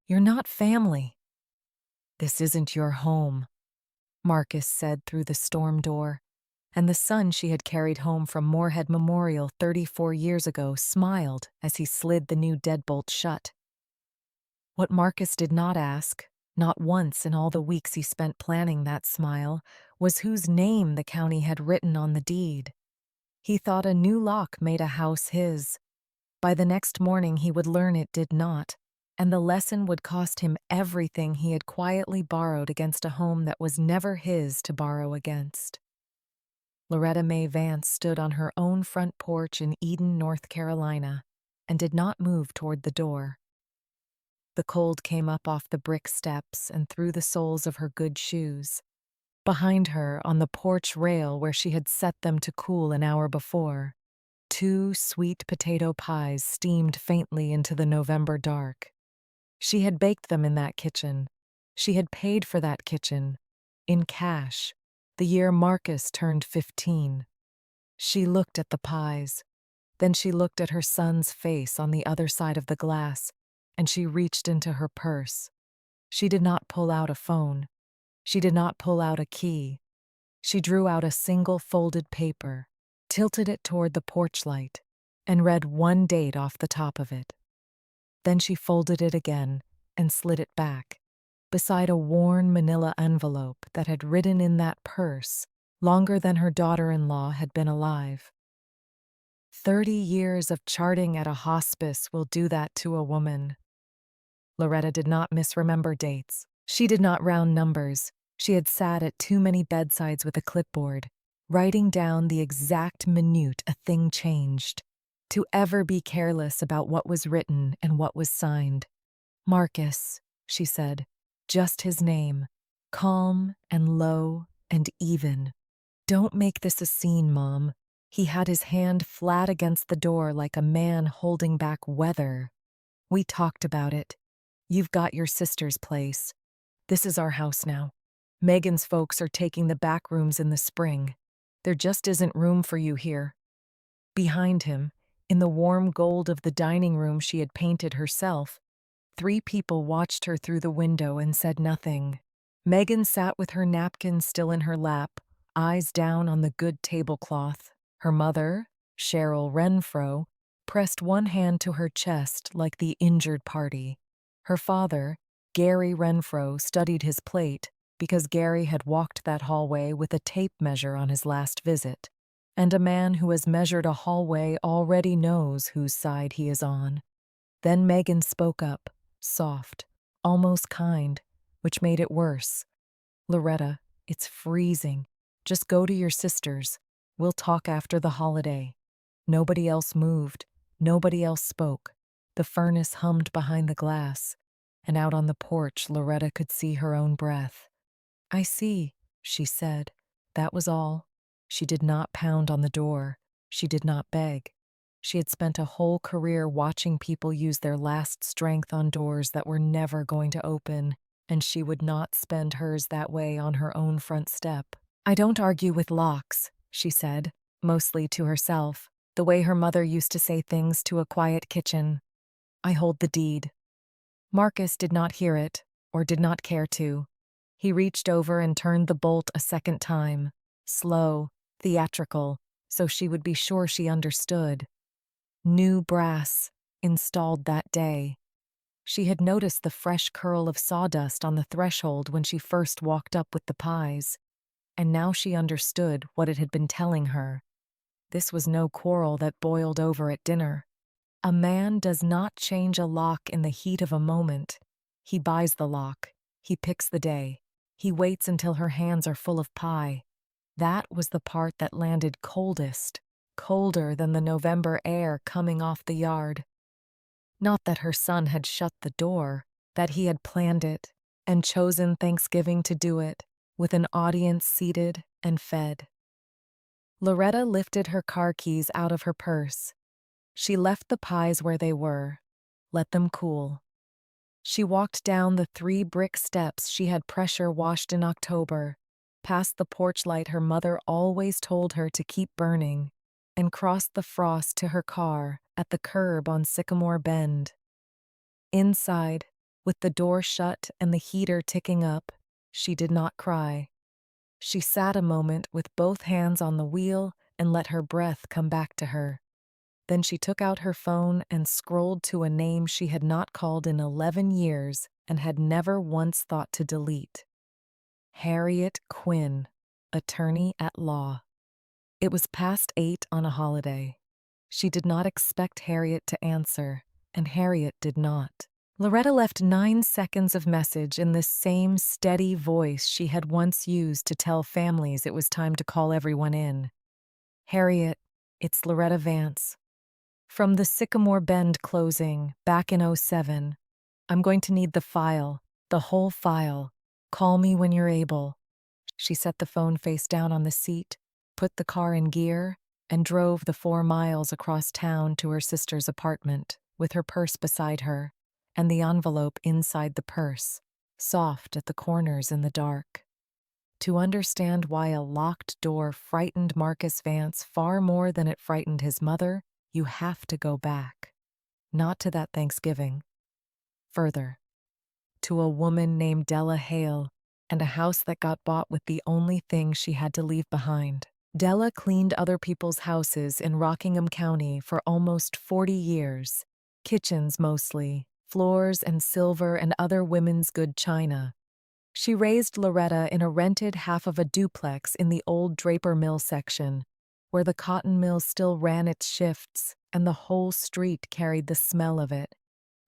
You're not family. This isn't your home, Marcus said through the storm door, and the son she had carried home from Moorhead Memorial 34 years ago smiled as he slid the new deadbolt shut. What Marcus did not ask, not once in all the weeks he spent planning that smile, was whose name the county had written on the deed. He thought a new lock made a house his. By the next morning he would learn it did not, and the lesson would cost him everything he had quietly borrowed against a home that was never his to borrow against. Loretta May Vance stood on her own front porch in Eden, North Carolina, and did not move toward the door. The cold came up off the brick steps and through the soles of her good shoes. Behind her, on the porch rail where she had set them to cool an hour before, two sweet potato pies steamed faintly into the November dark. She had baked them in that kitchen. She had paid for that kitchen, in cash, the year Marcus turned 15. She looked at the pies. Then she looked at her son's face on the other side of the glass, and she reached into her purse. She did not pull out a phone. She did not pull out a key. She drew out a single folded paper, tilted it toward the porch light, and read one date off the top of it. Then she folded it again and slid it back, beside a worn manila envelope that had ridden in that purse longer than her daughter-in-law had been alive. 30 years of charting at a hospice will do that to a woman. Loretta did not misremember dates. She did not round numbers. She had sat at too many bedsides with a clipboard, writing down the exact minute a thing changed, to ever be careless about what was written and what was signed. Marcus, she said, just his name, calm and low and even. Don't make this a scene, Mom. He had his hand flat against the door like a man holding back weather. We talked about it. You've got your sister's place. This is our house now. Megan's folks are taking the back rooms in the spring. There just isn't room for you here. Behind him, in the warm gold of the dining room she had painted herself, 3 people watched her through the window and said nothing. Megan sat with her napkin still in her lap, eyes down on the good tablecloth. Her mother, Cheryl Renfro, pressed one hand to her chest like the injured party. Her father, Gary Renfro, studied his plate because Gary had walked that hallway with a tape measure on his last visit, and a man who has measured a hallway already knows whose side he is on. Then Megan spoke up, soft, almost kind, which made it worse. Loretta, it's freezing. Just go to your sister's. We'll talk after the holiday. Nobody else moved. Nobody else spoke. The furnace hummed behind the glass, and out on the porch Loretta could see her own breath. I see, she said. That was all. She did not pound on the door. She did not beg. She had spent a whole career watching people use their last strength on doors that were never going to open, and she would not spend hers that way on her own front step. I don't argue with locks, she said, mostly to herself, the way her mother used to say things to a quiet kitchen. I hold the deed. Marcus did not hear it, or did not care to. He reached over and turned the bolt a second time, slow, theatrical, so she would be sure she understood. New brass, installed that day. She had noticed the fresh curl of sawdust on the threshold when she first walked up with the pies, and now she understood what it had been telling her. This was no quarrel that boiled over at dinner. A man does not change a lock in the heat of a moment. He buys the lock. He picks the day. He waits until her hands are full of pie. That was the part that landed coldest, colder than the November air coming off the yard. Not that her son had shut the door, that he had planned it and chosen Thanksgiving to do it, with an audience seated and fed. Loretta lifted her car keys out of her purse. She left the pies where they were, let them cool. She walked down the 3 brick steps she had pressure washed in October, past the porch light her mother always told her to keep burning, and crossed the frost to her car at the curb on Sycamore Bend. Inside, With the door shut and the heater ticking up, she did not cry. She sat a moment with both hands on the wheel and let her breath come back to her. Then she took out her phone and scrolled to a name she had not called in 11 years and had never once thought to delete. Harriet Quinn, attorney at law. It was past 8 on a holiday. She did not expect Harriet to answer, and Harriet did not. Loretta left 9 seconds of message in the same steady voice she had once used to tell families it was time to call everyone in. Harriet, it's Loretta Vance. From the Sycamore Bend closing, back in '07. I'm going to need the file, the whole file. Call me when you're able. She set the phone face down on the seat, put the car in gear, and drove the 4 miles across town to her sister's apartment, with her purse beside her, and the envelope inside the purse, soft at the corners in the dark. To understand why a locked door frightened Marcus Vance far more than it frightened his mother, you have to go back. Not to that Thanksgiving. Further. To a woman named Della Hale, and a house that got bought with the only thing she had to leave behind. Della cleaned other people's houses in Rockingham County for almost 40 years. Kitchens mostly, floors and silver and other women's good china. She raised Loretta in a rented half of a duplex in the old Draper Mill section, where the cotton mill still ran its shifts and the whole street carried the smell of it.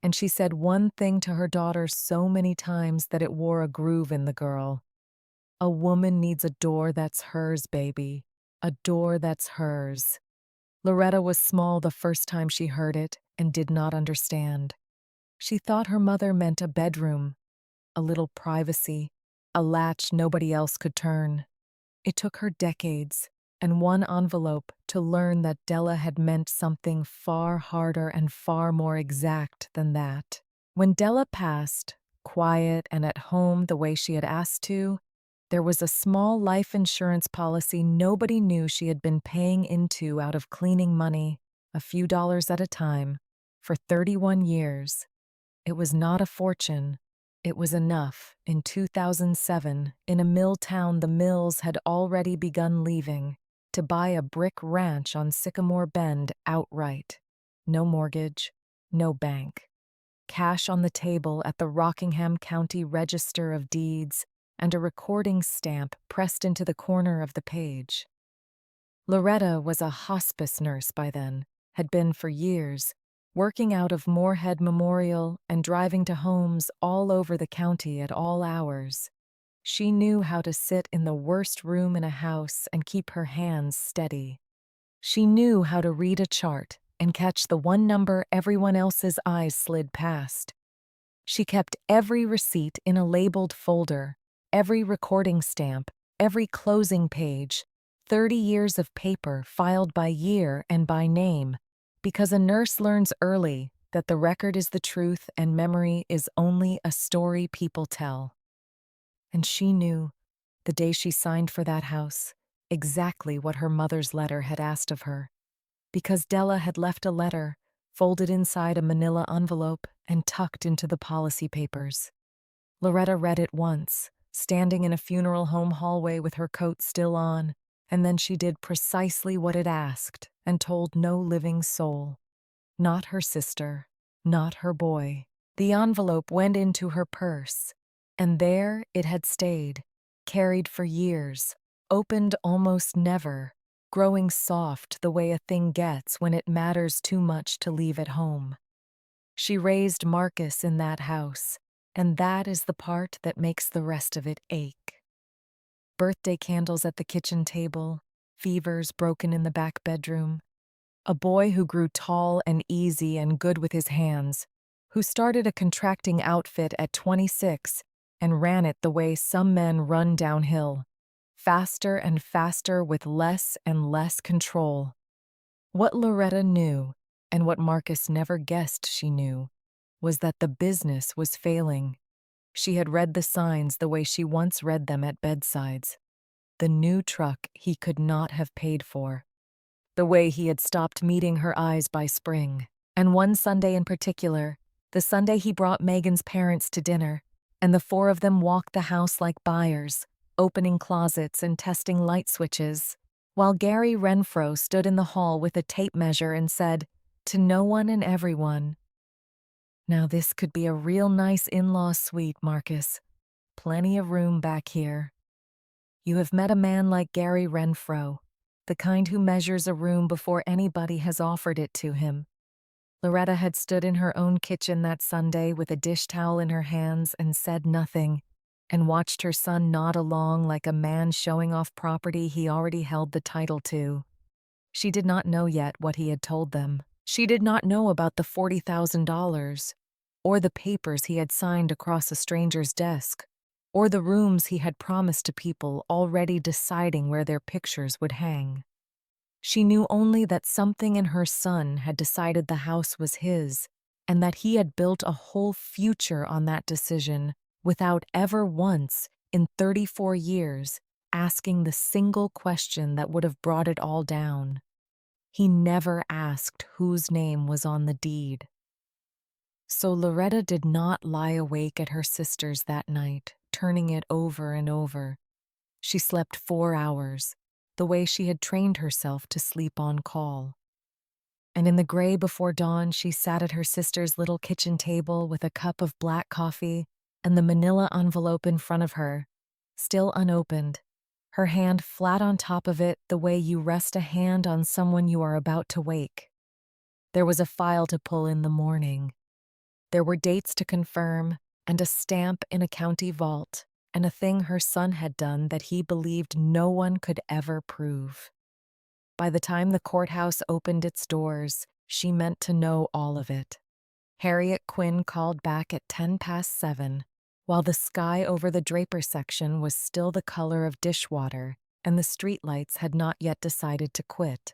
And she said one thing to her daughter so many times that it wore a groove in the girl. A woman needs a door that's hers, baby. A door that's hers. Loretta was small the first time she heard it and did not understand. She thought her mother meant a bedroom, a little privacy, a latch nobody else could turn. It took her decades and one envelope to learn that Della had meant something far harder and far more exact than that. When Della passed, quiet and at home the way she had asked to, there was a small life insurance policy nobody knew she had been paying into out of cleaning money, a few dollars at a time, for 31 years. It was not a fortune. It was enough. In 2007, in a mill town the Mills had already begun leaving, to buy a brick ranch on Sycamore Bend outright. No mortgage, no bank. Cash on the table at the Rockingham County Register of Deeds, and a recording stamp pressed into the corner of the page. Loretta was a hospice nurse by then, had been for years, working out of Moorhead Memorial and driving to homes all over the county at all hours. She knew how to sit in the worst room in a house and keep her hands steady. She knew how to read a chart and catch the one number everyone else's eyes slid past. She kept every receipt in a labeled folder, every recording stamp, every closing page, 30 years of paper filed by year and by name, because a nurse learns early that the record is the truth and memory is only a story people tell. And she knew, the day she signed for that house, exactly what her mother's letter had asked of her, because Della had left a letter, folded inside a manila envelope and tucked into the policy papers. Loretta read it once, standing in a funeral home hallway with her coat still on, and then she did precisely what it asked and told no living soul. Not her sister, not her boy. The envelope went into her purse, and there it had stayed, carried for years, opened almost never, growing soft the way a thing gets when it matters too much to leave at home. She raised Marcus in that house, and that is the part that makes the rest of it ache. Birthday candles at the kitchen table, fevers broken in the back bedroom. A boy who grew tall and easy and good with his hands, who started a contracting outfit at 26 and ran it the way some men run downhill, faster and faster with less and less control. What Loretta knew, and what Marcus never guessed she knew, was that the business was failing. She had read the signs the way she once read them at bedsides. The new truck he could not have paid for. The way he had stopped meeting her eyes by spring. And one Sunday in particular, The Sunday he brought Megan's parents to dinner, and the four of them walked the house like buyers, opening closets and testing light switches, while Gary Renfro stood in the hall with a tape measure and said, "To no one and everyone." Now this could be a real nice in-law suite, Marcus. Plenty of room back here. You have met a man like Gary Renfro, the kind who measures a room before anybody has offered it to him. Loretta had stood in her own kitchen that Sunday with a dish towel in her hands and said nothing, and watched her son nod along like a man showing off property he already held the title to. She did not know yet what he had told them. She did not know about the $40,000, or the papers he had signed across a stranger's desk, or the rooms he had promised to people already deciding where their pictures would hang. She knew only that something in her son had decided the house was his, and that he had built a whole future on that decision without ever once, in 34 years, asking the single question that would have brought it all down. He never asked whose name was on the deed. So Loretta did not lie awake at her sister's that night, turning it over and over. She slept 4 hours, the way she had trained herself to sleep on call. And in the gray before dawn, she sat at her sister's little kitchen table with a cup of black coffee and the manila envelope in front of her, still unopened, her hand flat on top of it the way you rest a hand on someone you are about to wake. There was a file to pull in the morning. There were dates to confirm, and a stamp in a county vault, and a thing her son had done that he believed no one could ever prove. By the time the courthouse opened its doors, she meant to know all of it. Harriet Quinn called back at 7:10, while the sky over the Draper section was still the color of dishwater and the streetlights had not yet decided to quit.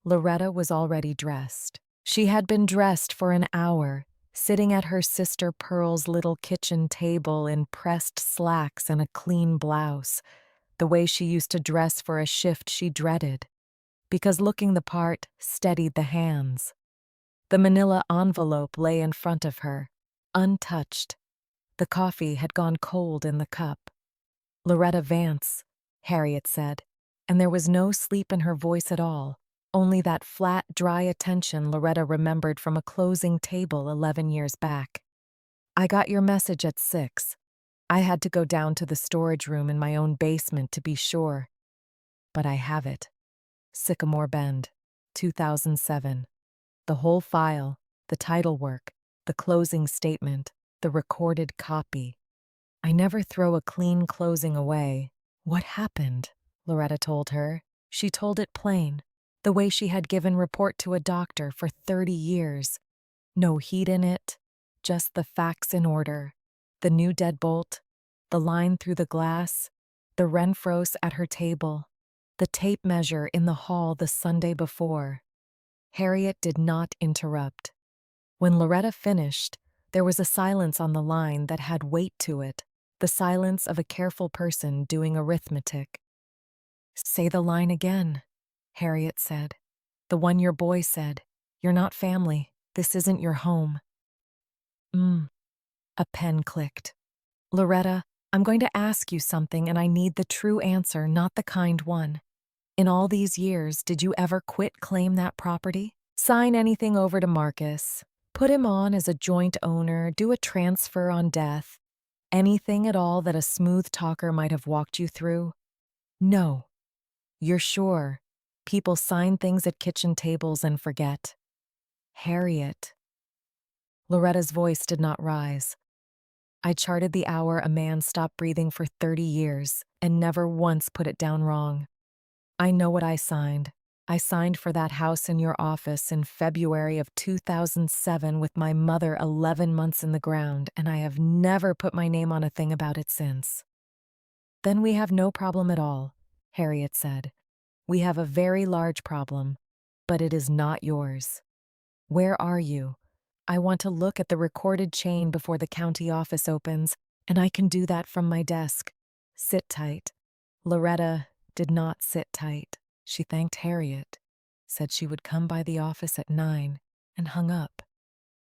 Loretta was already dressed. She had been dressed for an hour, sitting at her sister Pearl's little kitchen table in pressed slacks and a clean blouse, the way she used to dress for a shift she dreaded, because looking the part steadied the hands. The manila envelope lay in front of her, untouched. The coffee had gone cold in the cup. "Loretta Vance," Harriet said, and there was no sleep in her voice at all, only that flat, dry attention Loretta remembered from a closing table 11 years back. "I got your message at 6. I had to go down to the storage room in my own basement to be sure. But I have it. Sycamore Bend, 2007. The whole file, the title work, the closing statement, the recorded copy. I never throw a clean closing away. What happened?" Loretta told her. She told it plain, the way she had given report to a doctor for 30 years. No heat in it, just the facts in order. The new deadbolt, the line through the glass, the Renfros at her table, the tape measure in the hall the Sunday before. Harriet did not interrupt. When Loretta finished, there was a silence on the line that had weight to it, the silence of a careful person doing arithmetic. "Say the line again," Harriet said. "The one your boy said. You're not family. This isn't your home." A pen clicked. "Loretta, I'm going to ask you something and I need the true answer, not the kind one. In all these years, did you ever quit claim that property? Sign anything over to Marcus? Put him on as a joint owner, do a transfer on death? Anything at all that a smooth talker might have walked you through? No. You're sure? People sign things at kitchen tables and forget." "Harriet." Loretta's voice did not rise. "I charted the hour a man stopped breathing for 30 years and never once put it down wrong. I know what I signed. I signed for that house in your office in February of 2007 with my mother 11 months in the ground, and I have never put my name on a thing about it since." "Then we have no problem at all," Harriet said. "We have a very large problem, but it is not yours. Where are you? I want to look at the recorded chain before the county office opens, and I can do that from my desk. Sit tight." Loretta did not sit tight. She thanked Harriet, said she would come by the office at 9, and hung up.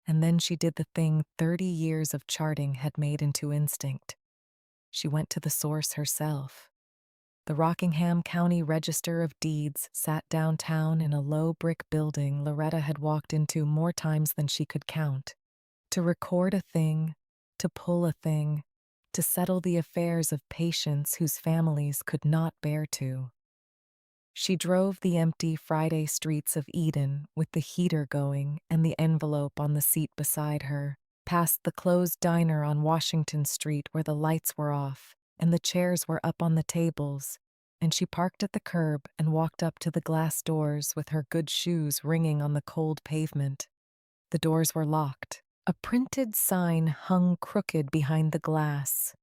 And then she did the thing 30 years of charting had made into instinct. She went to the source herself. The Rockingham County Register of Deeds sat downtown in a low brick building Loretta had walked into more times than she could count. To record a thing, to pull a thing, to settle the affairs of patients whose families could not bear to. She drove the empty Friday streets of Eden with the heater going and the envelope on the seat beside her, past the closed diner on Washington Street where the lights were off and the chairs were up on the tables, and she parked at the curb and walked up to the glass doors with her good shoes ringing on the cold pavement. The doors were locked. A printed sign hung crooked behind the glass.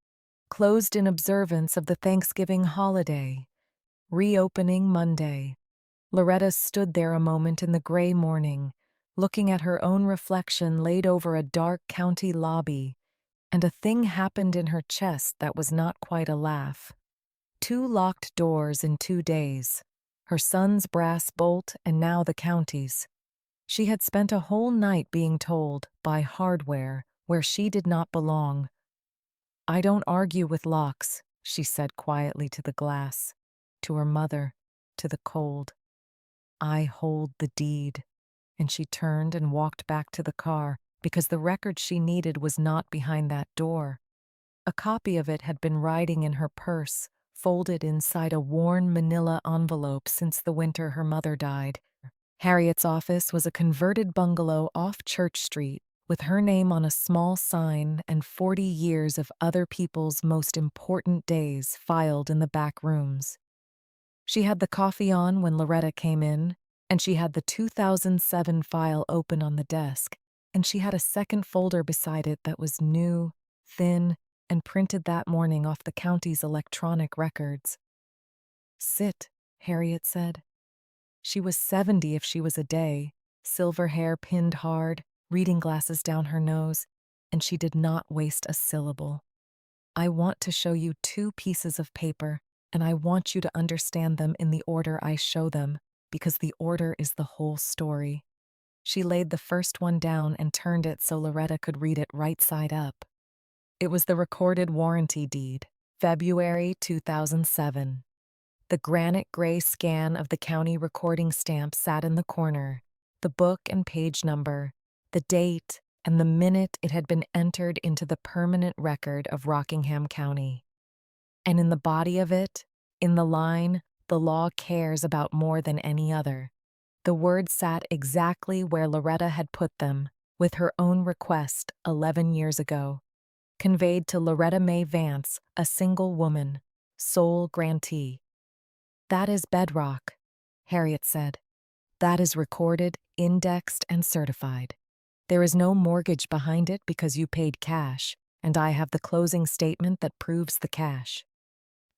Closed in observance of the Thanksgiving holiday. Reopening Monday. Loretta stood there a moment in the gray morning, looking at her own reflection laid over a dark county lobby, and a thing happened in her chest that was not quite a laugh. 2 locked doors in 2 days. Her son's brass bolt and now the county's. She had spent a whole night being told, by hardware, where she did not belong. "I don't argue with locks," she said quietly to the glass, to her mother, to the cold. "I hold the deed." And she turned and walked back to the car, because the record she needed was not behind that door. A copy of it had been riding in her purse, folded inside a worn manila envelope since the winter her mother died. Harriet's office was a converted bungalow off Church Street, with her name on a small sign and 40 years of other people's most important days filed in the back rooms. She had the coffee on when Loretta came in, and she had the 2007 file open on the desk, and she had a second folder beside it that was new, thin, and printed that morning off the county's electronic records. "Sit," Harriet said. She was 70 if she was a day, silver hair pinned hard, reading glasses down her nose, and she did not waste a syllable. "I want to show you 2 pieces of paper, and I want you to understand them in the order I show them, because the order is the whole story." She laid the first one down and turned it so Loretta could read it right side up. It was the recorded warranty deed, February 2007. The granite gray scan of the county recording stamp sat in the corner, the book and page number, the date, and the minute it had been entered into the permanent record of Rockingham County. And in the body of it, in the line, "The law cares about more than any other," the words sat exactly where Loretta had put them, with her own request 11 years ago. Conveyed to Loretta May Vance, a single woman, sole grantee. "That is bedrock," Harriet said. "That is recorded, indexed, and certified. There is no mortgage behind it because you paid cash, and I have the closing statement that proves the cash.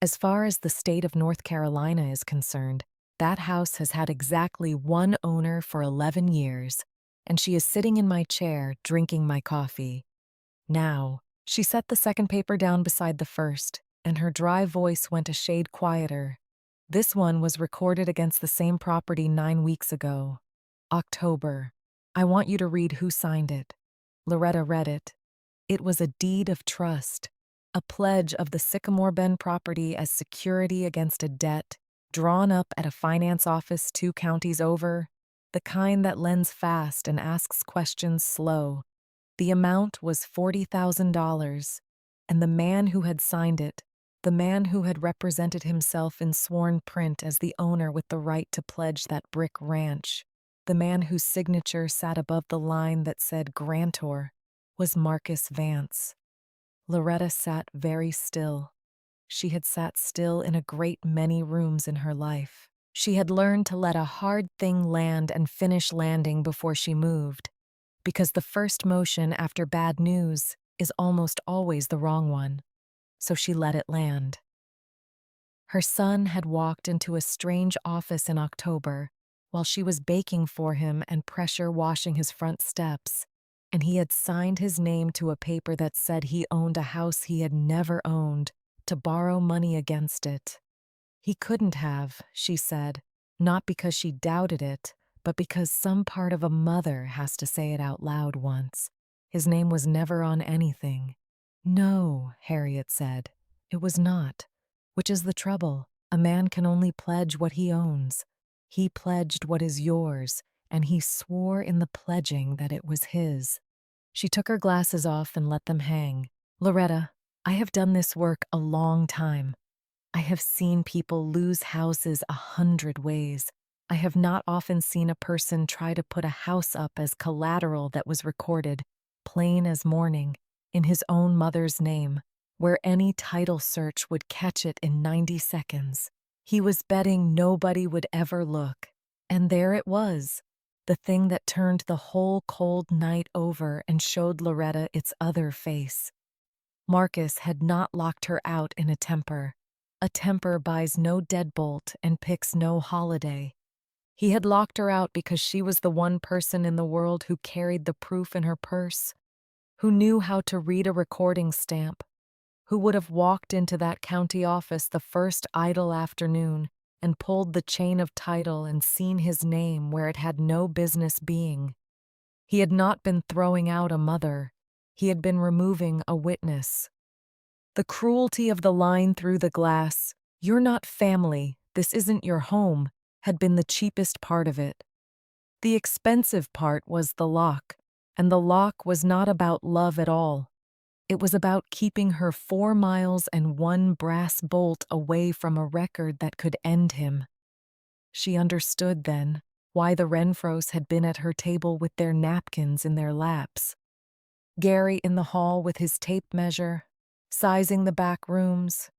As far as the state of North Carolina is concerned, that house has had exactly one owner for 11 years, and she is sitting in my chair drinking my coffee. Now," she set the second paper down beside the first, and her dry voice went a shade quieter. "This one was recorded against the same property 9 weeks ago. October. I want you to read who signed it." Loretta read it. It was a deed of trust, a pledge of the Sycamore Bend property as security against a debt, drawn up at a finance office 2 counties over, the kind that lends fast and asks questions slow. The amount was $40,000, and the man who had signed it, the man who had represented himself in sworn print as the owner with the right to pledge that brick ranch, the man whose signature sat above the line that said grantor, was Marcus Vance. Loretta sat very still. She had sat still in a great many rooms in her life. She had learned to let a hard thing land and finish landing before she moved, because the first motion after bad news is almost always the wrong one. So she let it land. Her son had walked into a strange office in October while she was baking for him and pressure washing his front steps, and he had signed his name to a paper that said he owned a house he had never owned, to borrow money against it. He couldn't have, she said, not because she doubted it, but because some part of a mother has to say it out loud once. His name was never on anything. No, Harriet said. It was not. Which is the trouble. A man can only pledge what he owns. He pledged what is yours, and he swore in the pledging that it was his. She took her glasses off and let them hang. Loretta, I have done this work a long time. I have seen people lose houses 100 ways. I have not often seen a person try to put a house up as collateral that was recorded, plain as morning, in his own mother's name, where any title search would catch it in 90 seconds. He was betting nobody would ever look. And there it was, the thing that turned the whole cold night over and showed Loretta its other face. Marcus had not locked her out in a temper. A temper buys no deadbolt and picks no holiday. He had locked her out because she was the one person in the world who carried the proof in her purse, who knew how to read a recording stamp, who would have walked into that county office the first idle afternoon and pulled the chain of title and seen his name where it had no business being. He had not been throwing out a mother. He had been removing a witness. The cruelty of the line through the glass, "You're not family, this isn't your home," had been the cheapest part of it. The expensive part was the lock, and the lock was not about love at all. It was about keeping her 4 miles and 1 brass bolt away from a record that could end him. She understood then why the Renfros had been at her table with their napkins in their laps. Gary in the hall with his tape measure, sizing the back rooms,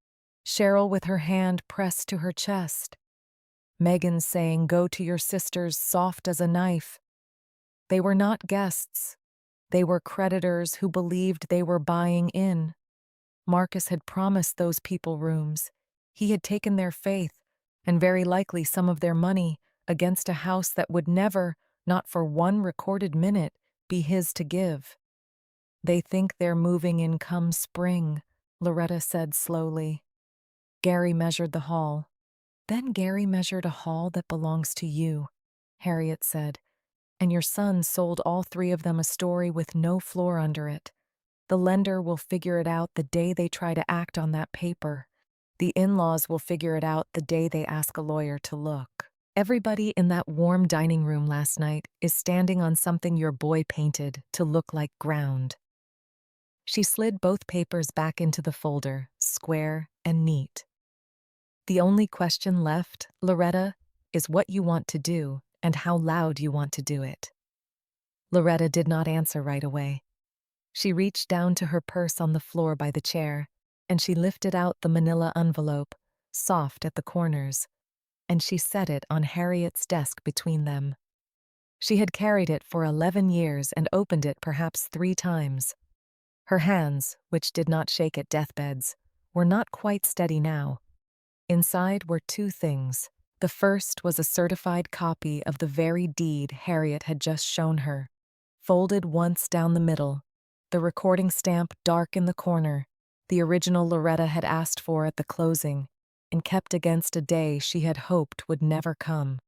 Cheryl with her hand pressed to her chest, Megan saying, "Go to your sisters, soft as a knife." They were not guests. They were creditors who believed they were buying in. Marcus had promised those people rooms. He had taken their faith, and very likely some of their money, against a house that would never, not for one recorded minute, be his to give. "They think they're moving in come spring," Loretta said slowly. Gary measured the hall. "Then Gary measured a hall that belongs to you," Harriet said, "and your son sold all 3 of them a story with no floor under it. The lender will figure it out the day they try to act on that paper. The in-laws will figure it out the day they ask a lawyer to look. Everybody in that warm dining room last night is standing on something your boy painted to look like ground." She slid both papers back into the folder, square and neat. "The only question left, Loretta, is what you want to do and how loud you want to do it." Loretta did not answer right away. She reached down to her purse on the floor by the chair, and she lifted out the manila envelope, soft at the corners, and she set it on Harriet's desk between them. She had carried it for 11 years and opened it perhaps 3 times. Her hands, which did not shake at deathbeds, were not quite steady now. Inside were 2 things. The first was a certified copy of the very deed Harriet had just shown her, folded once down the middle, the recording stamp dark in the corner, the original Loretta had asked for at the closing, and kept against a day she had hoped would never come.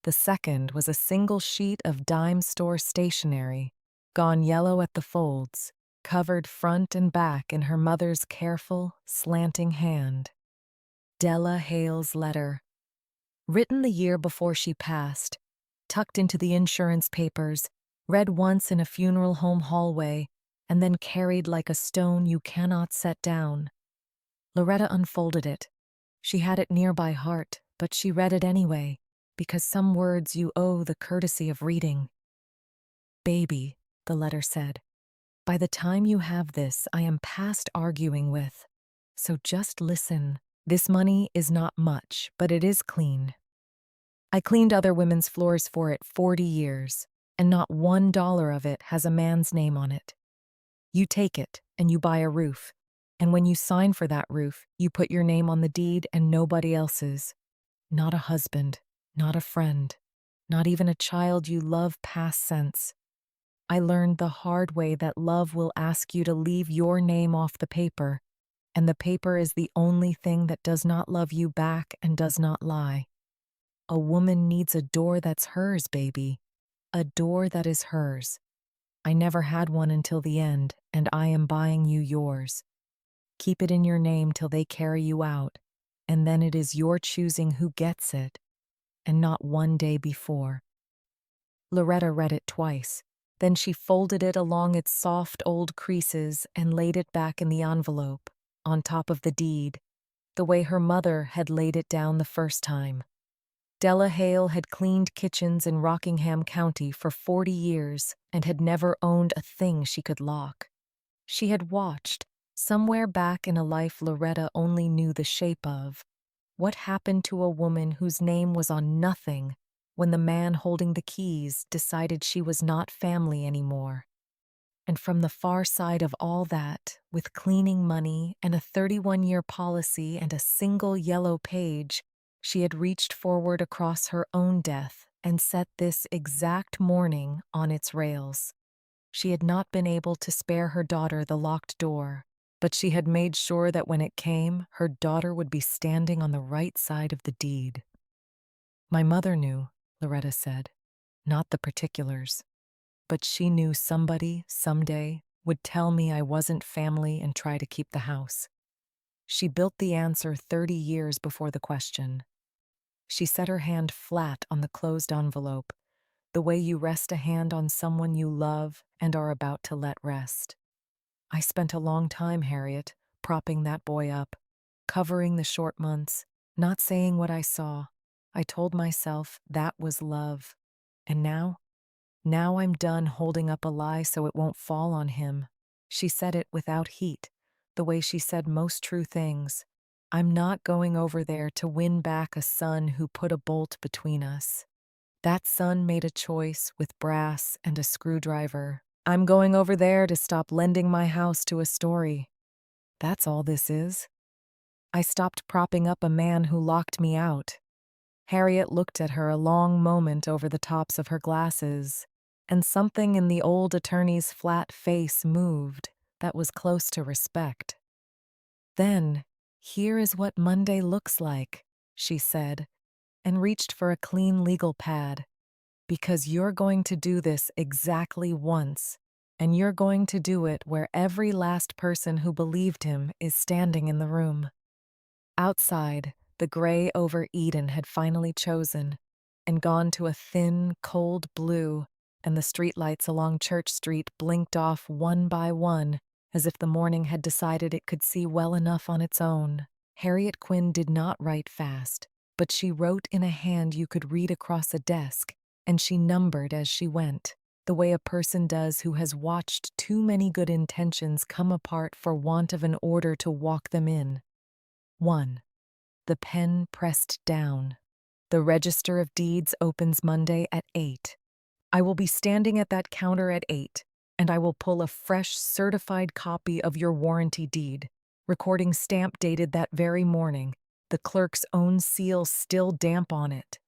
The second was a single sheet of dime store stationery, gone yellow at the folds, covered front and back in her mother's careful, slanting hand. Della Hale's letter. Written the year before she passed, tucked into the insurance papers, read once in a funeral home hallway, and then carried like a stone you cannot set down. Loretta unfolded it. She had it near by heart, but she read it anyway, because some words you owe the courtesy of reading. "Baby," the letter said, "by the time you have this, I am past arguing with. So just listen. This money is not much, but it is clean. I cleaned other women's floors for it 40 years, and not $1 of it has a man's name on it. You take it, and you buy a roof, and when you sign for that roof, you put your name on the deed and nobody else's. Not a husband, not a friend, not even a child you love past sense. I learned the hard way that love will ask you to leave your name off the paper, and the paper is the only thing that does not love you back and does not lie. A woman needs a door that's hers, baby. A door that is hers. I never had one until the end, and I am buying you yours. Keep it in your name till they carry you out, and then it is your choosing who gets it, and not one day before. Loretta read it twice. Then she folded it along its soft old creases and laid it back in the envelope, on top of the deed, the way her mother had laid it down the first time. Della Hale had cleaned kitchens in Rockingham County for 40 years and had never owned a thing she could lock. She had watched, somewhere back in a life Loretta only knew the shape of, what happened to a woman whose name was on nothing when the man holding the keys decided she was not family anymore. And from the far side of all that, with cleaning money and a 31-year policy and a single yellow page, she had reached forward across her own death and set this exact morning on its rails. She had not been able to spare her daughter the locked door, but she had made sure that when it came, her daughter would be standing on the right side of the deed. My mother knew, Loretta said, not the particulars, but she knew somebody, someday, would tell me I wasn't family and try to keep the house. She built the answer 30 years before the question. She set her hand flat on the closed envelope, the way you rest a hand on someone you love and are about to let rest. I spent a long time, Harriet, propping that boy up, covering the short months, not saying what I saw. I told myself that was love. And now I'm done holding up a lie so it won't fall on him. She said it without heat, the way she said most true things. I'm not going over there to win back a son who put a bolt between us. That son made a choice with brass and a screwdriver. I'm going over there to stop lending my house to a story. That's all this is. I stopped propping up a man who locked me out. Harriet looked at her a long moment over the tops of her glasses, and something in the old attorney's flat face moved that was close to respect. Then, here is what Monday looks like, she said, and reached for a clean legal pad. Because you're going to do this exactly once, and you're going to do it where every last person who believed him is standing in the room. Outside, the gray over Eden had finally chosen and gone to a thin, cold blue, and the streetlights along Church Street blinked off one by one, as if the morning had decided it could see well enough on its own. Harriet Quinn did not write fast, but she wrote in a hand you could read across a desk, and she numbered as she went, the way a person does who has watched too many good intentions come apart for want of an order to walk them in. 1. The pen pressed down. The Register of Deeds opens Monday at 8. I will be standing at that counter at 8, and I will pull a fresh certified copy of your warranty deed, recording stamp dated that very morning, the clerk's own seal still damp on it.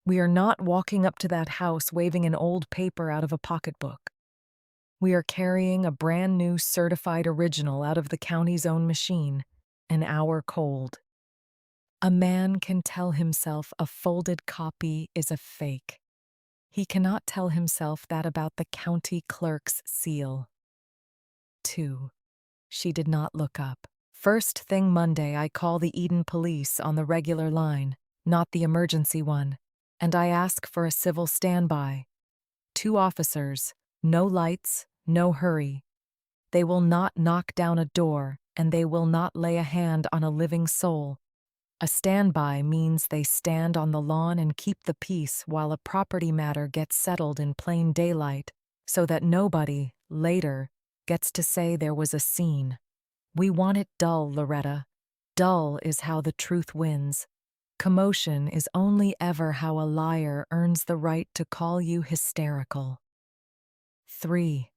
We are not walking up to that house waving an old paper out of a pocketbook. We are carrying a brand new certified original out of the county's own machine, an hour cold. A man can tell himself a folded copy is a fake. He cannot tell himself that about the county clerk's seal. 2. She did not look up. First thing Monday, I call the Eden police on the regular line, not the emergency one, and I ask for a civil standby. 2 officers, no lights, no hurry. They will not knock down a door, and they will not lay a hand on a living soul. A standby means they stand on the lawn and keep the peace while a property matter gets settled in plain daylight, so that nobody, later, gets to say there was a scene. We want it dull, Loretta. Dull is how the truth wins. Commotion is only ever how a liar earns the right to call you hysterical. 3.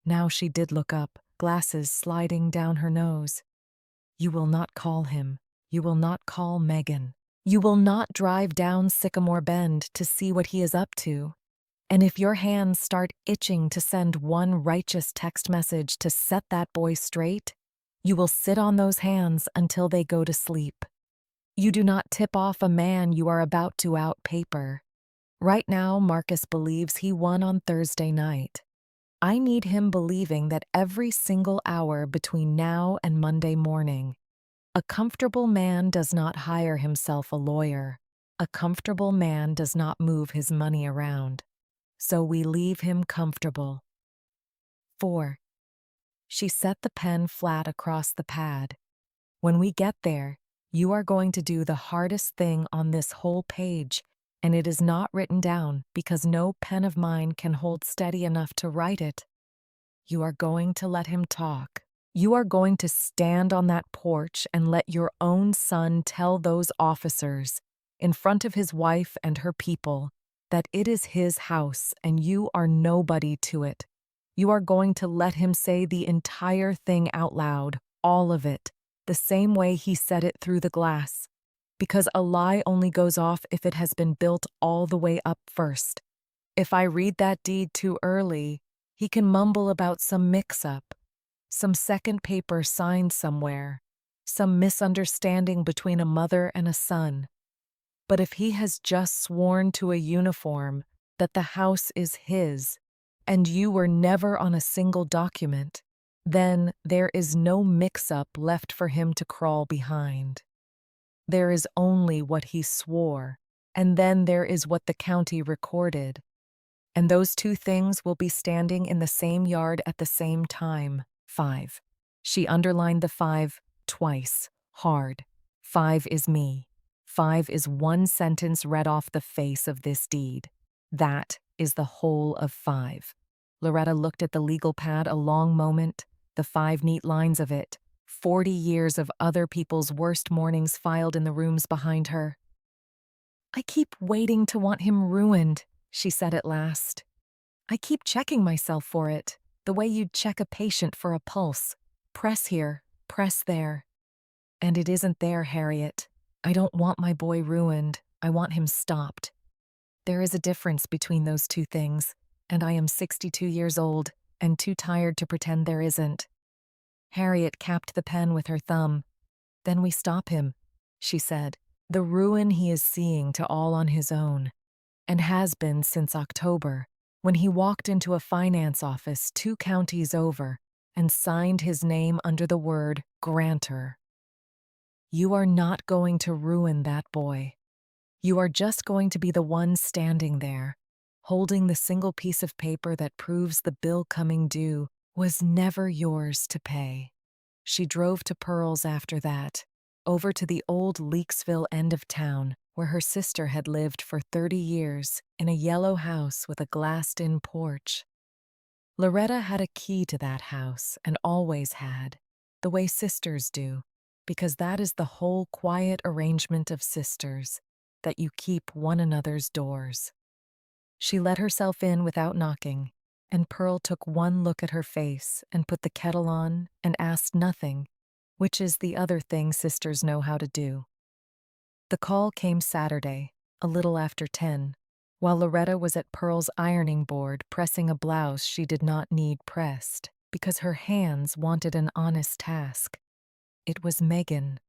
Now she did look up, glasses sliding down her nose. You will not call him. You will not call Megan. You will not drive down Sycamore Bend to see what he is up to. And if your hands start itching to send one righteous text message to set that boy straight, you will sit on those hands until they go to sleep. You do not tip off a man you are about to out paper. Right now, Marcus believes he won on Thursday night. I need him believing that every single hour between now and Monday morning. A comfortable man does not hire himself a lawyer. A comfortable man does not move his money around. So we leave him comfortable. 4. She set the pen flat across the pad. When we get there, you are going to do the hardest thing on this whole page, and it is not written down because no pen of mine can hold steady enough to write it. You are going to let him talk. You are going to stand on that porch and let your own son tell those officers, in front of his wife and her people, that it is his house and you are nobody to it. You are going to let him say the entire thing out loud, all of it, the same way he said it through the glass. Because a lie only goes off if it has been built all the way up first. If I read that deed too early, he can mumble about some mix-up, some second paper signed somewhere, some misunderstanding between a mother and a son. But if he has just sworn to a uniform that the house is his, and you were never on a single document, then there is no mix-up left for him to crawl behind. There is only what he swore, and then there is what the county recorded. And those two things will be standing in the same yard at the same time. 5. She underlined the 5 twice, hard. 5 is me. 5 is one sentence read off the face of this deed. That is the whole of 5. Loretta looked at the legal pad a long moment, the 5 neat lines of it, 40 years of other people's worst mornings filed in the rooms behind her. I keep waiting to want him ruined, she said at last. I keep checking myself for it, the way you'd check a patient for a pulse. Press here, press there. And it isn't there, Harriet. I don't want my boy ruined. I want him stopped. There is a difference between those two things, and I am 62 years old and too tired to pretend there isn't. Harriet capped the pen with her thumb. Then we stop him, she said. The ruin he is seeing to all on his own, and has been since October, when he walked into a finance office 2 counties over and signed his name under the word grantor. You are not going to ruin that boy. You are just going to be the one standing there, holding the single piece of paper that proves the bill coming due was never yours to pay. She drove to Pearl's after that, over to the old Leaksville end of town, where her sister had lived for 30 years in a yellow house with a glassed-in porch. Loretta had a key to that house and always had, the way sisters do, because that is the whole quiet arrangement of sisters, that you keep one another's doors. She let herself in without knocking, and Pearl took one look at her face and put the kettle on and asked nothing, which is the other thing sisters know how to do. The call came Saturday, a little after 10, while Loretta was at Pearl's ironing board pressing a blouse she did not need pressed because her hands wanted an honest task. It was Megan.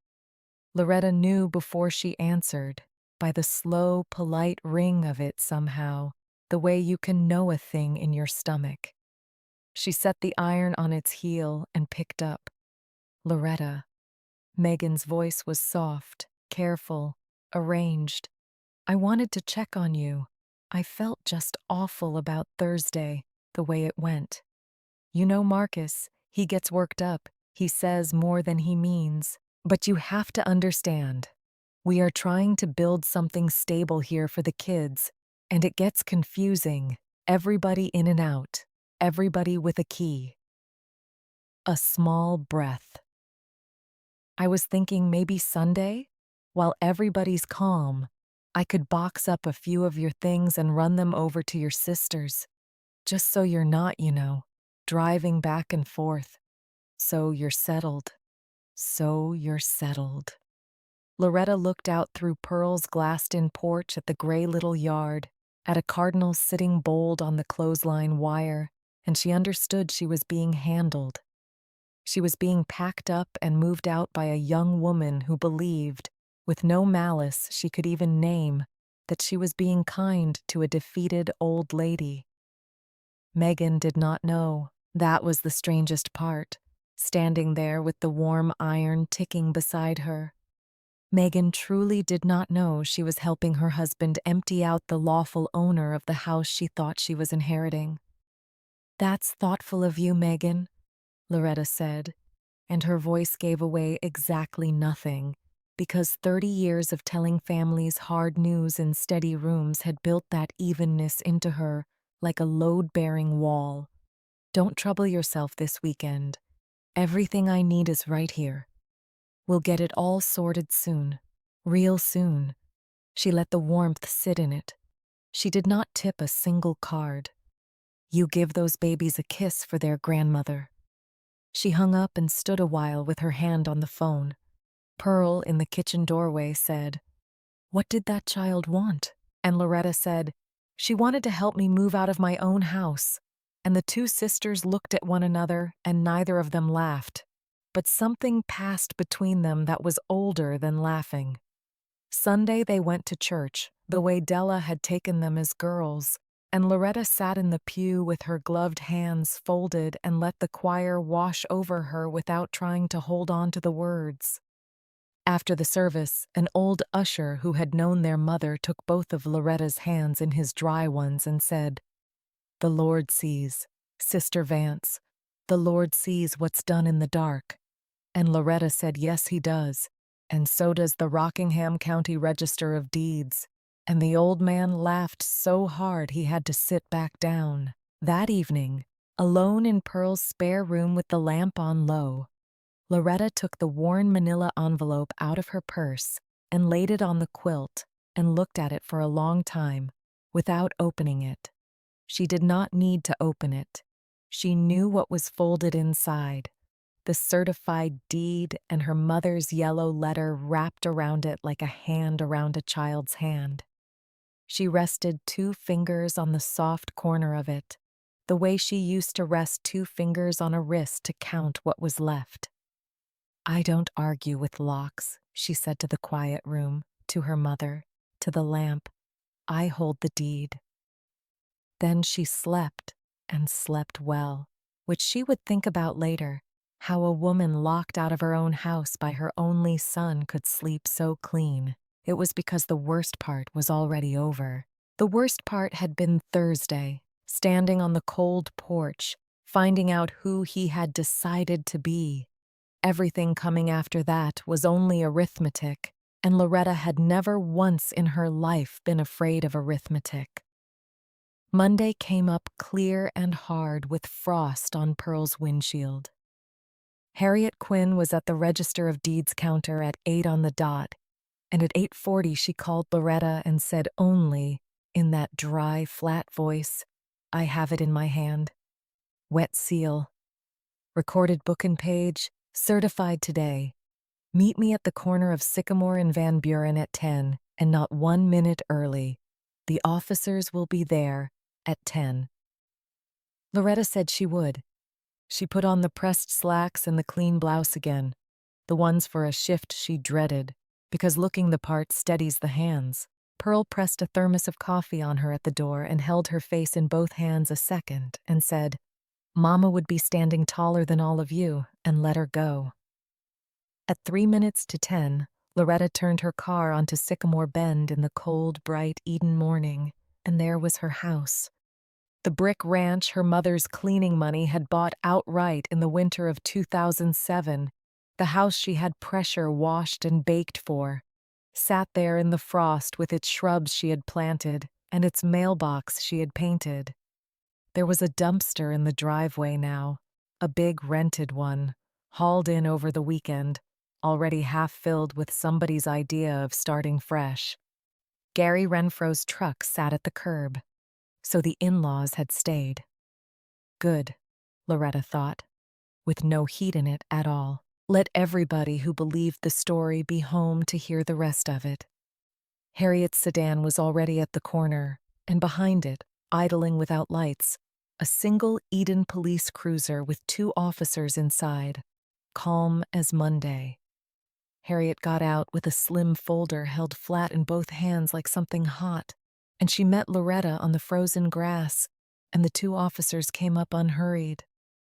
Loretta knew before she answered, by the slow, polite ring of it somehow, the way you can know a thing in your stomach. She set the iron on its heel and picked up. Loretta. Megan's voice was soft, careful, arranged. I wanted to check on you. I felt just awful about Thursday, the way it went. You know Marcus, he gets worked up. He says more than he means. But you have to understand. We are trying to build something stable here for the kids, and it gets confusing. Everybody in and out. Everybody with a key. A small breath. I was thinking maybe Sunday, while everybody's calm, I could box up a few of your things and run them over to your sisters. Just so you're not, driving back and forth. So you're settled. So you're settled. Loretta looked out through Pearl's glassed-in porch at the gray little yard, at a cardinal sitting bold on the clothesline wire, and she understood she was being handled. She was being packed up and moved out by a young woman who believed, with no malice she could even name, that she was being kind to a defeated old lady. Megan did not know. That was the strangest part, standing there with the warm iron ticking beside her. Megan truly did not know she was helping her husband empty out the lawful owner of the house she thought she was inheriting. "That's thoughtful of you, Megan," Loretta said, and her voice gave away exactly nothing, because 30 years of telling families hard news in steady rooms had built that evenness into her like a load-bearing wall. "Don't trouble yourself this weekend. Everything I need is right here. We'll get it all sorted soon. Real soon." She let the warmth sit in it. She did not tip a single card. "You give those babies a kiss for their grandmother." She hung up and stood a while with her hand on the phone. Pearl, in the kitchen doorway, said, "What did that child want?" And Loretta said, "She wanted to help me move out of my own house." And the two sisters looked at one another, and neither of them laughed. But something passed between them that was older than laughing. Sunday they went to church, the way Della had taken them as girls, and Loretta sat in the pew with her gloved hands folded and let the choir wash over her without trying to hold on to the words. After the service, an old usher who had known their mother took both of Loretta's hands in his dry ones and said, "The Lord sees, Sister Vance. The Lord sees what's done in the dark." And Loretta said, "Yes, he does. And so does the Rockingham County Register of Deeds." And the old man laughed so hard he had to sit back down. That evening, alone in Pearl's spare room with the lamp on low, Loretta took the worn manila envelope out of her purse and laid it on the quilt and looked at it for a long time without opening it. She did not need to open it. She knew what was folded inside. The certified deed and her mother's yellow letter wrapped around it like a hand around a child's hand. She rested 2 fingers on the soft corner of it, the way she used to rest 2 fingers on a wrist to count what was left. "I don't argue with locks," she said to the quiet room, to her mother, to the lamp. "I hold the deed." Then she slept, and slept well, which she would think about later, how a woman locked out of her own house by her only son could sleep so clean. It was because the worst part was already over. The worst part had been Thursday, standing on the cold porch, finding out who he had decided to be. Everything coming after that was only arithmetic, and Loretta had never once in her life been afraid of arithmetic. Monday came up clear and hard with frost on Pearl's windshield. Harriet Quinn was at the Register of Deeds counter at 8 on the dot, and at 8:40 she called Loretta and said only, in that dry, flat voice, "I have it in my hand. Wet seal. Recorded book and page, certified today. Meet me at the corner of Sycamore and Van Buren at 10, and not 1 minute early. The officers will be there at 10. Loretta said she would. She put on the pressed slacks and the clean blouse again, the ones for a shift she dreaded, because looking the part steadies the hands. Pearl pressed a thermos of coffee on her at the door and held her face in both hands a second and said, "Mama would be standing taller than all of you," and let her go. At 3 minutes to 10, Loretta turned her car onto Sycamore Bend in the cold, bright Eden morning, and there was her house. The brick ranch her mother's cleaning money had bought outright in the winter of 2007, the house she had pressure washed and baked for, sat there in the frost with its shrubs she had planted and its mailbox she had painted. There was a dumpster in the driveway now, a big rented one, hauled in over the weekend, already half filled with somebody's idea of starting fresh. Gary Renfro's truck sat at the curb. So the in-laws had stayed. Good, Loretta thought, with no heat in it at all. Let everybody who believed the story be home to hear the rest of it. Harriet's sedan was already at the corner, and behind it, idling without lights, a single Eden police cruiser with 2 officers inside, calm as Monday. Harriet got out with a slim folder held flat in both hands like something hot, and she met Loretta on the frozen grass, and the two officers came up unhurried.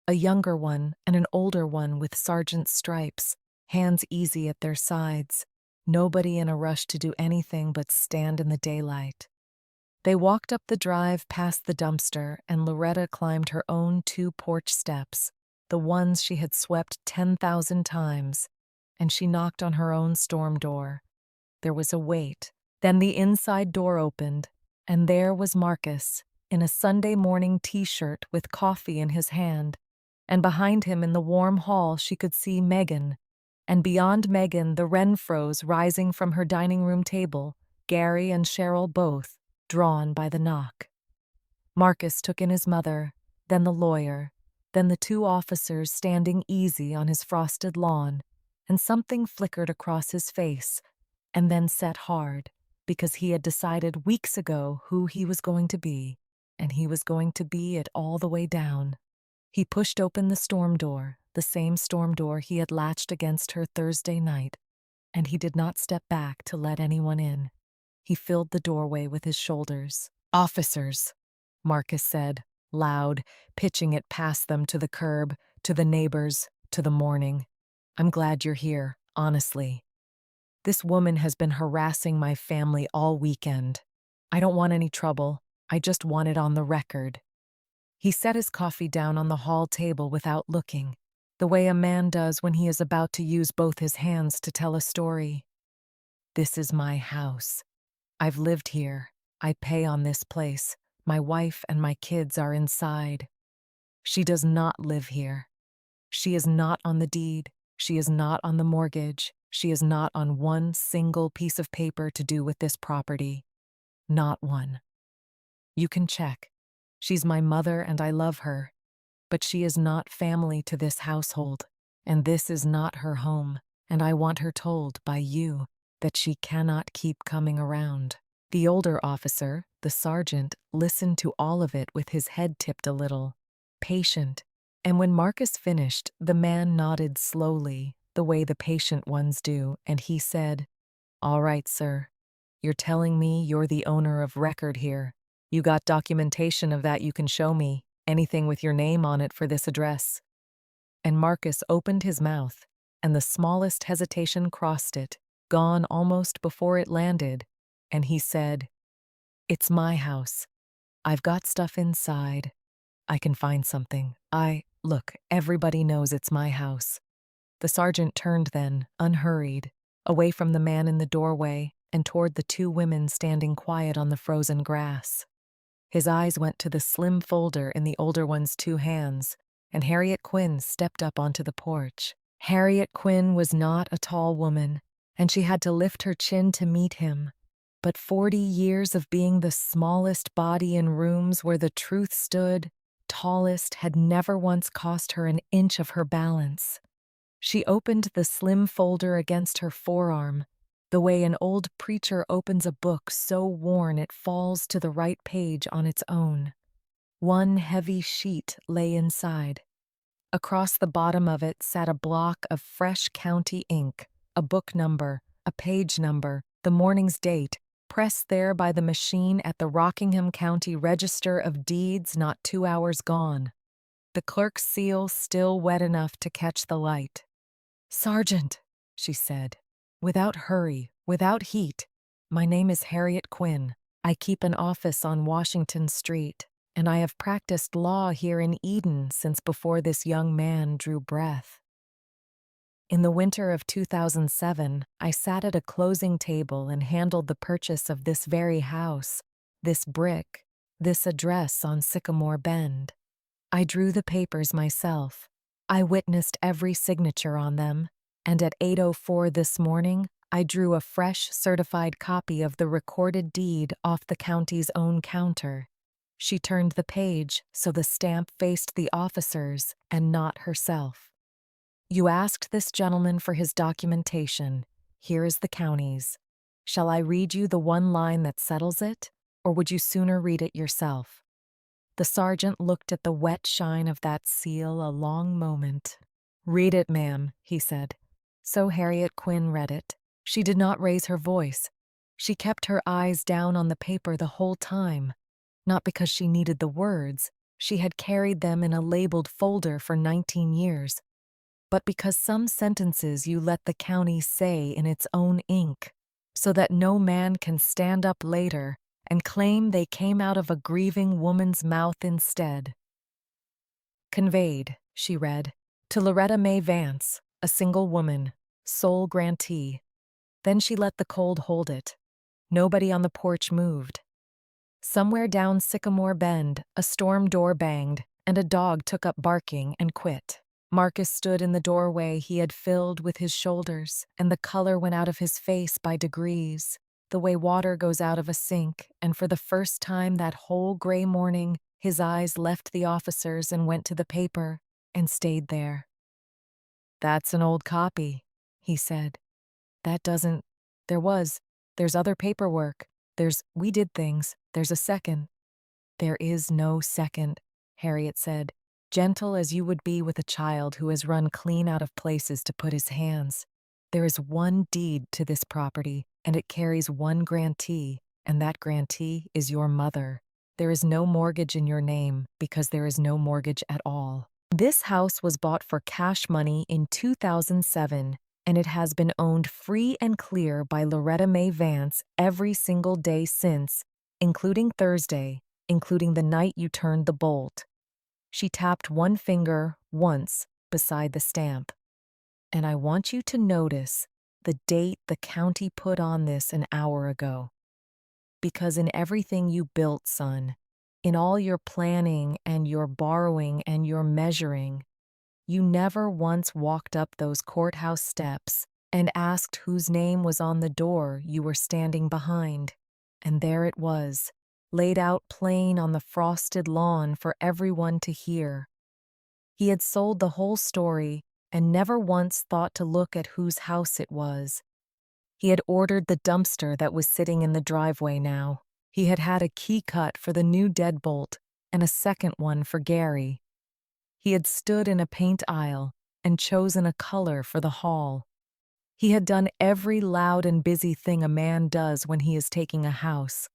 A younger one and an older one with sergeant's stripes, hands easy at their sides, nobody in a rush to do anything but stand in the daylight. They walked up the drive past the dumpster, and Loretta climbed her own 2 porch steps, the ones she had swept 10,000 times, and she knocked on her own storm door. There was a wait. Then the inside door opened, and there was Marcus, in a Sunday morning t-shirt with coffee in his hand, and behind him in the warm hall she could see Megan, and beyond Megan the Renfros rising from her dining room table, Gary and Cheryl both, drawn by the knock. Marcus took in his mother, then the lawyer, then the two officers standing easy on his frosted lawn, and something flickered across his face, and then set hard, because he had decided weeks ago who he was going to be, and he was going to be it all the way down. He pushed open the storm door, the same storm door he had latched against her Thursday night, and he did not step back to let anyone in. He filled the doorway with his shoulders. "Officers," Marcus said, loud, pitching it past them to the curb, to the neighbors, to the morning. "I'm glad you're here, honestly. This woman has been harassing my family all weekend. I don't want any trouble. I just want it on the record." He set his coffee down on the hall table without looking, the way a man does when he is about to use both his hands to tell a story. "This is my house. I've lived here. I pay on this place. My wife and my kids are inside. She does not live here. She is not on the deed. She is not on the mortgage. She is not on one single piece of paper to do with this property. Not one. You can check. She's my mother and I love her. But she is not family to this household, and this is not her home, and I want her told by you that she cannot keep coming around." The older officer, the sergeant, listened to all of it with his head tipped a little, patient, and when Marcus finished, the man nodded slowly, the way the patient ones do, and he said, "All right, sir. You're telling me you're the owner of record here. You got documentation of that you can show me, anything with your name on it for this address." And Marcus opened his mouth, and the smallest hesitation crossed it, gone almost before it landed, and he said, "It's my house. I've got stuff inside. I can find something. Look, everybody knows it's my house." The sergeant turned then, unhurried, away from the man in the doorway and toward the two women standing quiet on the frozen grass. His eyes went to the slim folder in the older one's two hands, and Harriet Quinn stepped up onto the porch. Harriet Quinn was not a tall woman, and she had to lift her chin to meet him. But 40 years of being the smallest body in rooms where the truth stood, tallest, had never once cost her an inch of her balance. She opened the slim folder against her forearm, the way an old preacher opens a book so worn it falls to the right page on its own. One heavy sheet lay inside. Across the bottom of it sat a block of fresh county ink, a book number, a page number, the morning's date, pressed there by the machine at the Rockingham County Register of Deeds not 2 hours gone. The clerk's seal still wet enough to catch the light. "Sergeant," she said, without hurry, without heat, "my name is Harriet Quinn. I keep an office on Washington Street, and I have practiced law here in Eden since before this young man drew breath. In the winter of 2007, I sat at a closing table and handled the purchase of this very house, this brick, this address on Sycamore Bend. I drew the papers myself. I witnessed every signature on them, and at 8:04 this morning, I drew a fresh certified copy of the recorded deed off the county's own counter." She turned the page so the stamp faced the officers and not herself. "You asked this gentleman for his documentation. Here is the county's. Shall I read you the one line that settles it, or would you sooner read it yourself?" The sergeant looked at the wet shine of that seal a long moment. "Read it, ma'am," he said. So Harriet Quinn read it. She did not raise her voice. She kept her eyes down on the paper the whole time, not because she needed the words, she had carried them in a labeled folder for 19 years, but because some sentences you let the county say in its own ink, so that no man can stand up later and claim they came out of a grieving woman's mouth instead. Conveyed, she read, to Loretta May Vance, a single woman, sole grantee. Then she let the cold hold it. Nobody on the porch moved. Somewhere down Sycamore Bend, a storm door banged, and a dog took up barking and quit. Marcus stood in the doorway he had filled with his shoulders, and the color went out of his face by degrees, the way water goes out of a sink, and for the first time that whole gray morning, his eyes left the officers and went to the paper, and stayed there. "That's an old copy," he said. "That doesn't— there's other paperwork. We did things. There's a second." "There is no second," Harriet said, gentle as you would be with a child who has run clean out of places to put his hands. "There is one deed to this property, and it carries one grantee, and that grantee is your mother. There is no mortgage in your name because there is no mortgage at all. This house was bought for cash money in 2007, and it has been owned free and clear by Loretta May Vance every single day since, including Thursday, including the night you turned the bolt." She tapped one finger once beside the stamp. "And I want you to notice the date the county put on this an hour ago. Because in everything you built, son, in all your planning and your borrowing and your measuring, you never once walked up those courthouse steps and asked whose name was on the door you were standing behind. And there it was, laid out plain on the frosted lawn for everyone to hear. He had sold the whole story and never once thought to look at whose house it was. He had ordered the dumpster that was sitting in the driveway now. He had had a key cut for the new deadbolt and a second one for Gary. He had stood in a paint aisle and chosen a color for the hall. He had done every loud and busy thing a man does when he is taking a house.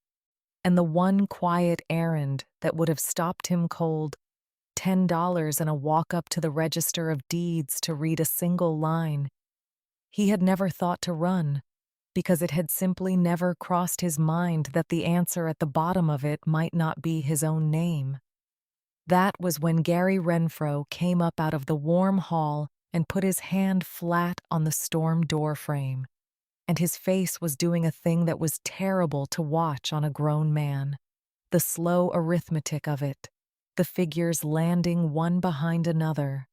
And the one quiet errand that would have stopped him cold, $10 and a walk up to the Register of Deeds to read a single line, he had never thought to run, because it had simply never crossed his mind that the answer at the bottom of it might not be his own name. That was when Gary Renfro came up out of the warm hall and put his hand flat on the storm door frame. And his face was doing a thing that was terrible to watch on a grown man. The slow arithmetic of it, the figures landing one behind another.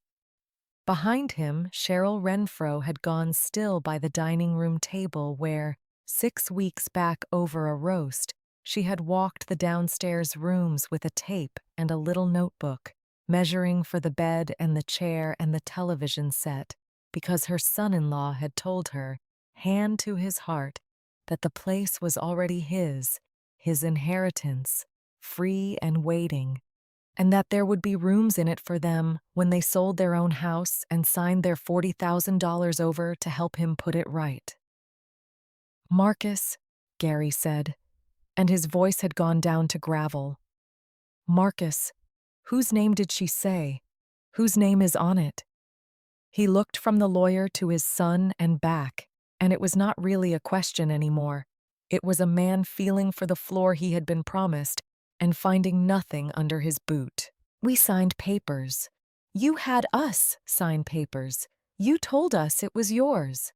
Behind him, Cheryl Renfro had gone still by the dining room table where, 6 weeks back over a roast, she had walked the downstairs rooms with a tape and a little notebook, measuring for the bed and the chair and the television set, because her son-in-law had told her, hand to his heart, that the place was already his inheritance, free and waiting, and that there would be rooms in it for them when they sold their own house and signed their $40,000 over to help him put it right. "Marcus," Gary said, and his voice had gone down to gravel. "Marcus, whose name did she say? Whose name is on it?" He looked from the lawyer to his son and back, and it was not really a question anymore. It was a man feeling for the floor he had been promised and finding nothing under his boot. "We signed papers. You had us sign papers. You told us it was yours."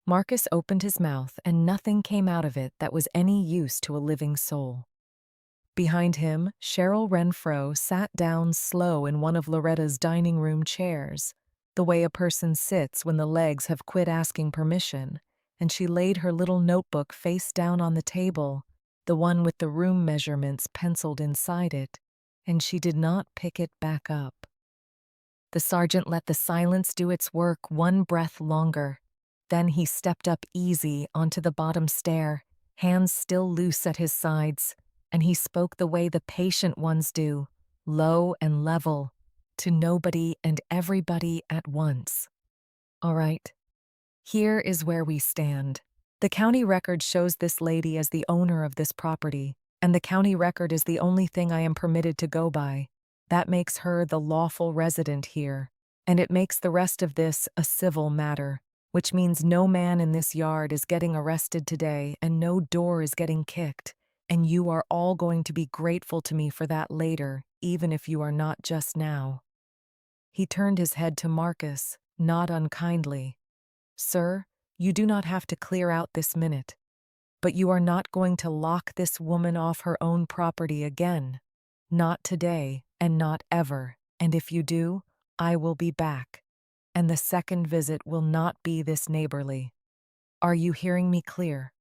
Marcus opened his mouth and nothing came out of it that was any use to a living soul. Behind him, Cheryl Renfro sat down slow in one of Loretta's dining room chairs, the way a person sits when the legs have quit asking permission, and she laid her little notebook face down on the table, the one with the room measurements penciled inside it, and she did not pick it back up. The sergeant let the silence do its work one breath longer. Then he stepped up easy onto the bottom stair, hands still loose at his sides, and he spoke the way the patient ones do, low and level, to nobody and everybody at once. "All right, Here is where we stand. The county record shows this lady as the owner of this property, and the county record is the only thing I am permitted to go by. That makes her the lawful resident here, and it makes the rest of this a civil matter, which means no man in this yard is getting arrested today and no door is getting kicked, and you are all going to be grateful to me for that later, even if you are not just now. He turned his head to Marcus, not unkindly. Sir, you do not have to clear out this minute, but you are not going to lock this woman off her own property again. Not today, and not ever, and if you do, I will be back. And the second visit will not be this neighborly. Are you hearing me clear?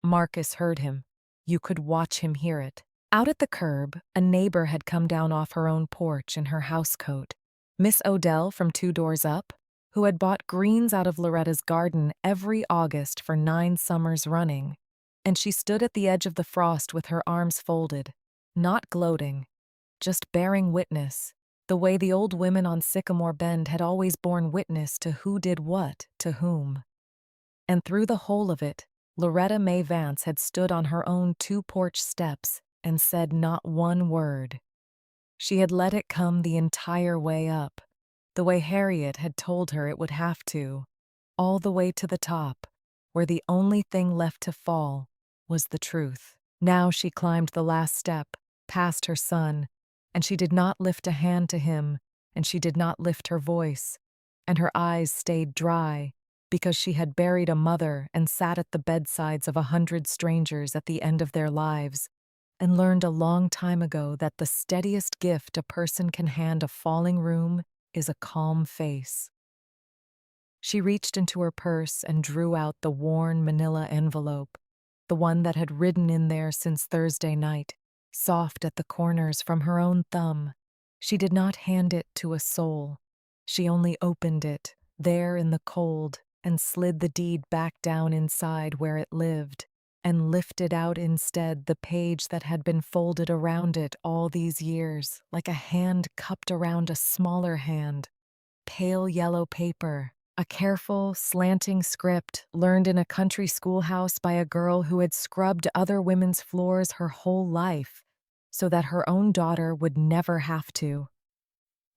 Marcus heard him. You could watch him hear it. Out at the curb, a neighbor had come down off her own porch in her housecoat. Miss Odell from 2 doors up, who had bought greens out of Loretta's garden every August for 9 summers running, and she stood at the edge of the frost with her arms folded, not gloating, just bearing witness, the way the old women on Sycamore Bend had always borne witness to who did what to whom. And through the whole of it, Loretta May Vance had stood on her own 2 porch steps and said not one word. She had let it come the entire way up, the way Harriet had told her it would have to, all the way to the top, where the only thing left to fall was the truth. Now she climbed the last step, past her son, and she did not lift a hand to him, and she did not lift her voice, and her eyes stayed dry, because she had buried a mother and sat at the bedsides of 100 strangers at the end of their lives, and learned a long time ago that the steadiest gift a person can hand a falling room is a calm face. She reached into her purse and drew out the worn manila envelope, the one that had ridden in there since Thursday night, soft at the corners from her own thumb. She did not hand it to a soul. She only opened it, there in the cold, and slid the deed back down inside where it lived, and lifted out instead the page that had been folded around it all these years, like a hand cupped around a smaller hand. Pale yellow paper, a careful, slanting script learned in a country schoolhouse by a girl who had scrubbed other women's floors her whole life, so that her own daughter would never have to.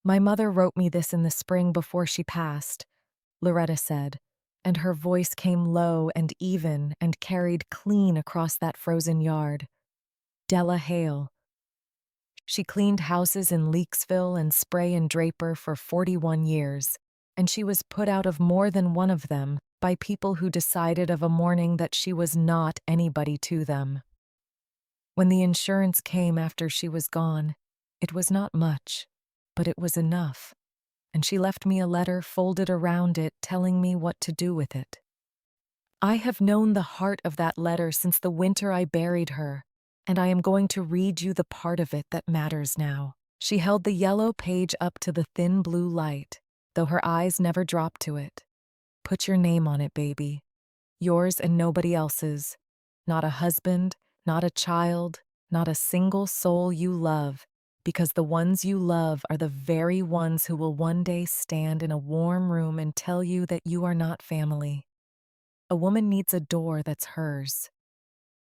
My mother wrote me this in the spring before she passed, Loretta said, and her voice came low and even and carried clean across that frozen yard. Della Hale. She cleaned houses in Leaksville and Spray and Draper for 41 years, and she was put out of more than one of them by people who decided of a morning that she was not anybody to them. When the insurance came after she was gone, it was not much, but it was enough, and she left me a letter folded around it telling me what to do with it. I have known the heart of that letter since the winter I buried her, and I am going to read you the part of it that matters now. She held the yellow page up to the thin blue light, though her eyes never dropped to it. Put your name on it, baby. Yours and nobody else's. Not a husband, not a child, not a single soul you love, because the ones you love are the very ones who will one day stand in a warm room and tell you that you are not family. A woman needs a door that's hers.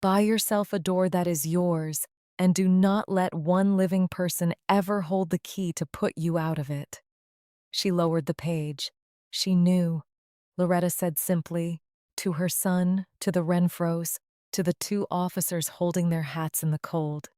Buy yourself a door that is yours, and do not let one living person ever hold the key to put you out of it. She lowered the page. She knew. Loretta said simply, to her son, to the Renfros, to the 2 officers holding their hats in the cold.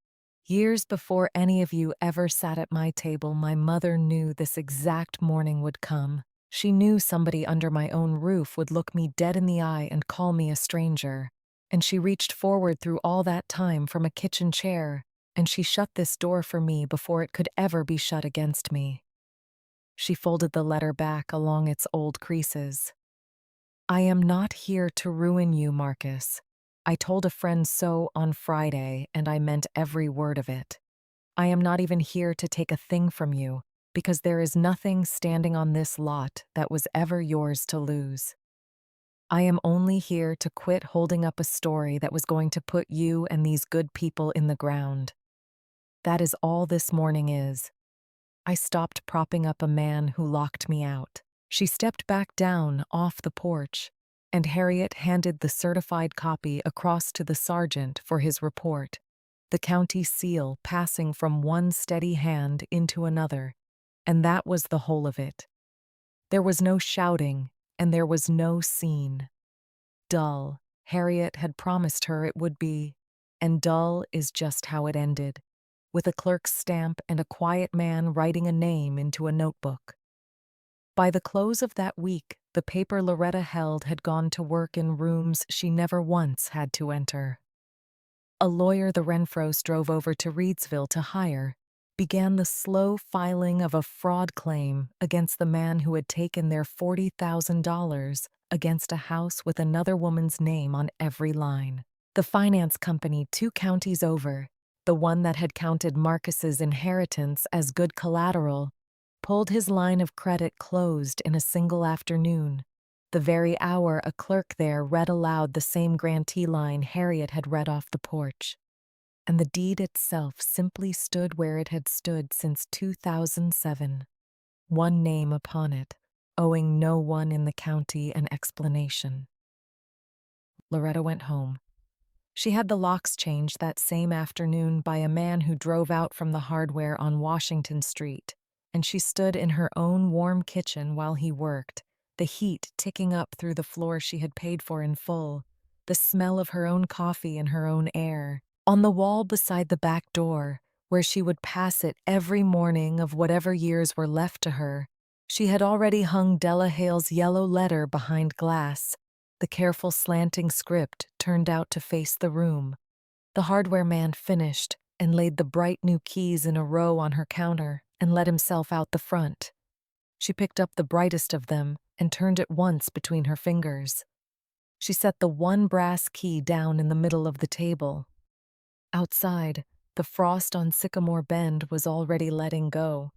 Years before any of you ever sat at my table, my mother knew this exact morning would come. She knew somebody under my own roof would look me dead in the eye and call me a stranger. And she reached forward through all that time from a kitchen chair, and she shut this door for me before it could ever be shut against me. She folded the letter back along its old creases. I am not here to ruin you, Marcus. I told a friend so on Friday, and I meant every word of it. I am not even here to take a thing from you, because there is nothing standing on this lot that was ever yours to lose. I am only here to quit holding up a story that was going to put you and these good people in the ground. That is all this morning is. I stopped propping up a man who locked me out. She stepped back down off the porch, and Harriet handed the certified copy across to the sergeant for his report, the county seal passing from one steady hand into another, and that was the whole of it. There was no shouting, and there was no scene. Dull, Harriet had promised her it would be, and dull is just how it ended, with a clerk's stamp and a quiet man writing a name into a notebook. By the close of that week, the paper Loretta held had gone to work in rooms she never once had to enter. A lawyer the Renfros drove over to Reedsville to hire began the slow filing of a fraud claim against the man who had taken their $40,000 against a house with another woman's name on every line. The finance company 2 counties over, the one that had counted Marcus's inheritance as good collateral, pulled his line of credit closed in a single afternoon, the very hour a clerk there read aloud the same grantee line Harriet had read off the porch. And the deed itself simply stood where it had stood since 2007, one name upon it, owing no one in the county an explanation. Loretta went home. She had the locks changed that same afternoon by a man who drove out from the hardware on Washington Street, and she stood in her own warm kitchen while he worked, the heat ticking up through the floor she had paid for in full, the smell of her own coffee in her own air. On the wall beside the back door, where she would pass it every morning of whatever years were left to her, she had already hung Della Hale's yellow letter behind glass, the careful slanting script turned out to face the room. The hardware man finished and laid the bright new keys in a row on her counter and let himself out the front. She picked up the brightest of them and turned it once between her fingers. She set the one brass key down in the middle of the table. Outside, the frost on Sycamore Bend was already letting go,